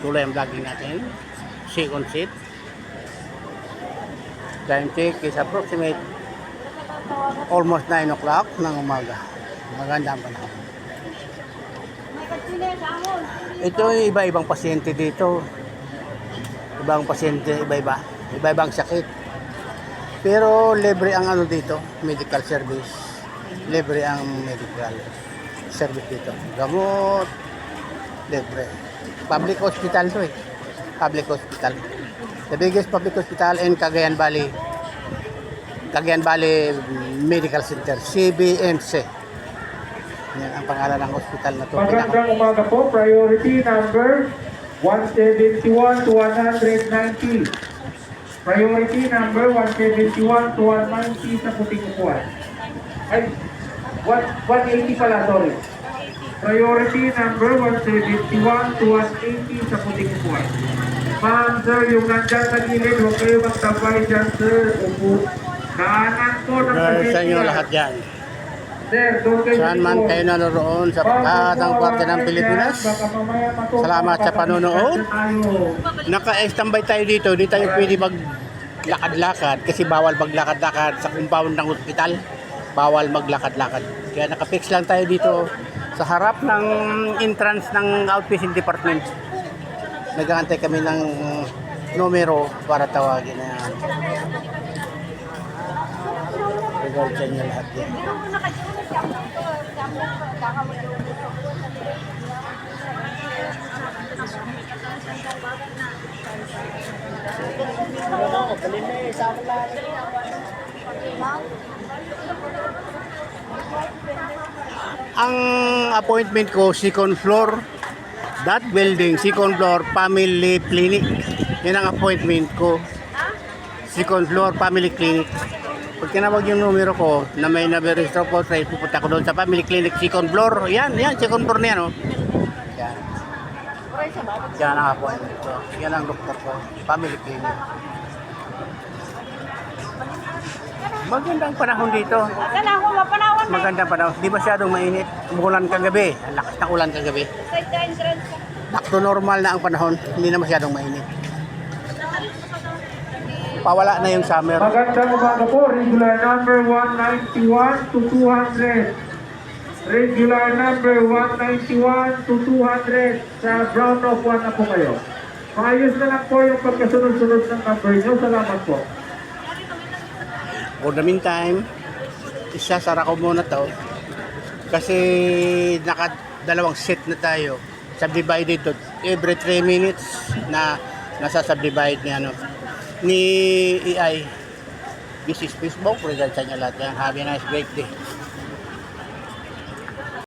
tuloy ang vlogging natin. Second seat. Time check is approximate almost 9 o'clock ng umaga. Maganda ang panahon. Ito yung iba-ibang pasyente dito. Ibang pasyente, iba-iba. Iba-ibang sakit. Pero libre ang ano dito, medical service. Libre ang medical service dito. Gamot, libre. Public hospital to eh. Public hospital. The biggest public hospital in Cagayan Valley. Cagayan Valley Medical Center, CBMC. Yan ang pangalan ng hospital na to. Magandang umaga po. Priority number 171 to 190. Priority number 171 to 190 sa puting upuan. Ay, 180 pala, sorry. Priority number 171 to 180 sa puting upuan. Ma'am, sir, yung nandyan sa gilid, huwag kayo magtabay dyan, sir. Upo. Daanan po ng Sa inyo lahat yan. Sir, doon kayo. Saan man kayo nanonood sa pagkatang parte ng Pilipinas. Salamat sa panonood. Naka-standby tayo dito. Di tayo pwede maglakad-lakad kasi bawal maglakad-lakad sa compound ng ospital. Bawal maglakad-lakad. Kaya nakapix lang tayo dito sa harap ng entrance ng outpatient department. Nag-aantay kami ng numero para tawagin na yan. Regards sa inyo lahat yan. Ang appointment ko, second floor, that building, second floor, family clinic. Yan ang appointment ko. Second floor, family clinic. Pag tinawag yung numero ko na may na-register po, pupunta ko doon sa family clinic, second floor. Yan, second floor niya, no? Yan. Yan ang appointment ko. Yan ang doktor ko, family clinic. Magandang panahon dito. Magandang panahon. Di masyadong mainit. Umulan kagabi. Ang lakas ng ulan kagabi. Back to normal na ang panahon. Hindi na masyadong mainit. Pawala na yung summer. Magandang umaga po. Regular number 191 to 200. Regular number 191 to 200. Sa Brown of 1 na po kayo. Maayos na lang po yung pagkasunod-sunod ng number nyo. Salamat po. For the meantime, isasara ko muna to kasi nakadalawang set na tayo. Subdivided to every 3 minutes na nasa-subdivide ni EI. This is Facebook. Regards sa inyo lahat yan. Have a nice break day.